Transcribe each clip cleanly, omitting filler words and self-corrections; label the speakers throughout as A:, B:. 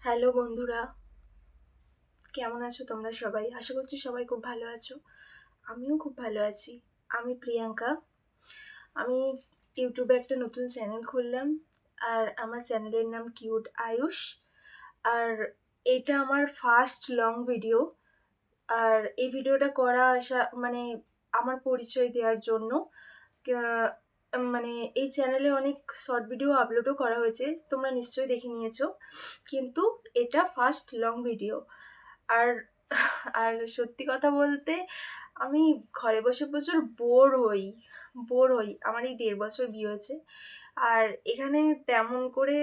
A: Hello বন্ধুরা, কেমন আছো তোমরা সবাই? আশা করছি সবাই খুব ভালো আছো। আমিও খুব ভালো আছি। আমি প্রিয়াঙ্কা। আমি ইউটিউবে একটা নতুন চ্যানেল খুললাম, আর আমার চ্যানেলের নাম কিউট আয়ুষ। আর এটা আমার ফার্স্ট লং ভিডিও। আর এই ভিডিওটা করা মানে আমার পরিচয় দেওয়ার জন্য। কা- মানে এই চ্যানেলে অনেক শর্ট ভিডিও আপলোডও করা হয়েছে, তোমরা নিশ্চয়ই দেখে নিয়েছো, কিন্তু এটা ফার্স্ট লং ভিডিও। আর আর সত্যি কথা বলতে আমি ঘরে বসে প্রচুর বোর হই। আমার এই 1.5 বছর বিয়ে হয়েছে, আর এখানে তেমন করে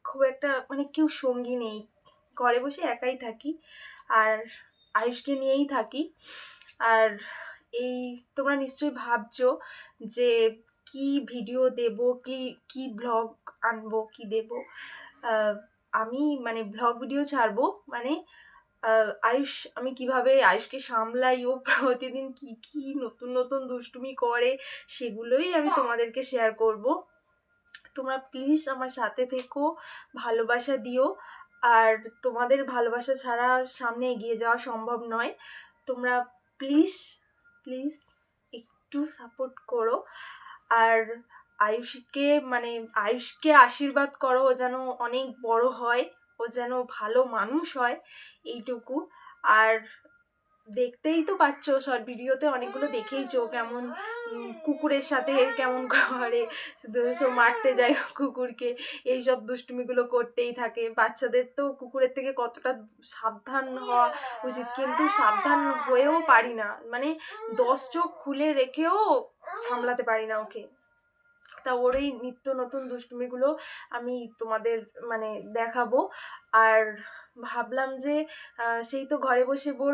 A: খুব একটা মানে কেউ সঙ্গী নেই। ঘরে বসে একাই থাকি, আর আয়ুষকে নিয়েই থাকি। আর এই তোমরা নিশ্চয়ই ভাবছো যে কি ভিডিও দেব, কি কি ব্লগ আনবো, কি দেব। আমি মানে ব্লগ ভিডিও ছাড়বো, মানে আমি কিভাবে আয়ুষকে সামলাই, ও প্রতিদিন কি কি নতুন নতুন দুষ্টুমি করে সেগুলোই আমি তোমাদেরকে শেয়ার করব। তোমরা প্লিজ আমার সাথে থেকো, ভালোবাসা দিও। আর তোমাদের ভালোবাসা ছাড়া সামনে এগিয়ে যাওয়া সম্ভব নয়। তোমরা প্লিজ প্লিজ একটু সাপোর্ট করো। আর আয়ুষকে মানে আয়ুষকে আশীর্বাদ করো, ও যেন অনেক বড় হয়, ও যেন ভালো মানুষ হয়, এইটুকু। আর দেখতেই তো পাচ্ছ, শর্ট ভিডিওতে অনেকগুলো দেখেইছো কেমন কুকুরের সাথে কেমন করে, শুধু সব মারতে যায় কুকুরকে, এইসব দুষ্টুমিগুলো করতেই থাকে। বাচ্চাদের তো কুকুরের থেকে কতটা সাবধান হওয়া উচিত, কিন্তু সাবধান হয়েও পারি না, মানে 10 চোখ খুলে রেখেও সামলাতে পারি না ওকে। তা ওর এই নিত্য নতুন দুষ্টুমিগুলো আমি তোমাদের মানে দেখাবো। আর ভাবলাম যে সেই তো ঘরে বসে বোর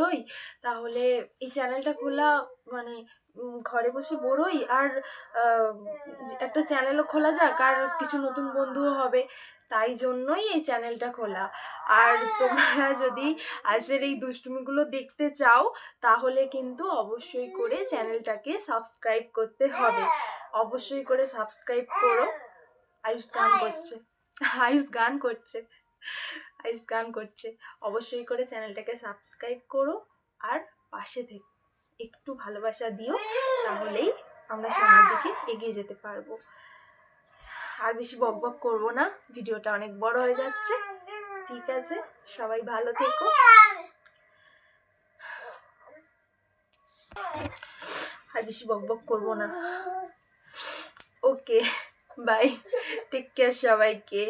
A: হই, তাহলে এই চ্যানেলটা খোলা, মানে ঘরে বসে বোর হই, আর আহ, একটা চ্যানেলও খোলা যাক, আর কিছু নতুন বন্ধুও হবে, তাই জন্যই এই চ্যানেলটা খোলা। আর তোমরা যদি আজকের এই দুষ্টুমিগুলো দেখতে চাও, তাহলে কিন্তু অবশ্যই করে চ্যানেলটাকে সাবস্ক্রাইব করতে হবে। অবশ্যই করে সাবস্ক্রাইব করো। আয়ুষ গান করছে আয়ুষ গান করছে আয়ুষ গান করছে অবশ্যই করে চ্যানেলটাকে সাবস্ক্রাইব করো, আর পাশে থেকে একটু ভালোবাসা দিও, তাহলেই আমরা সামনের দিকে এগিয়ে যেতে পারবো। আর বেশি বকবক করবো না, ভিডিওটা অনেক বড় হয়ে যাচ্ছে। ঠিক আছে, সবাই ভালো থেকো। আর বেশি বকবক করবো না। ওকে, বাই, টেক কেয়ার সবাইকে।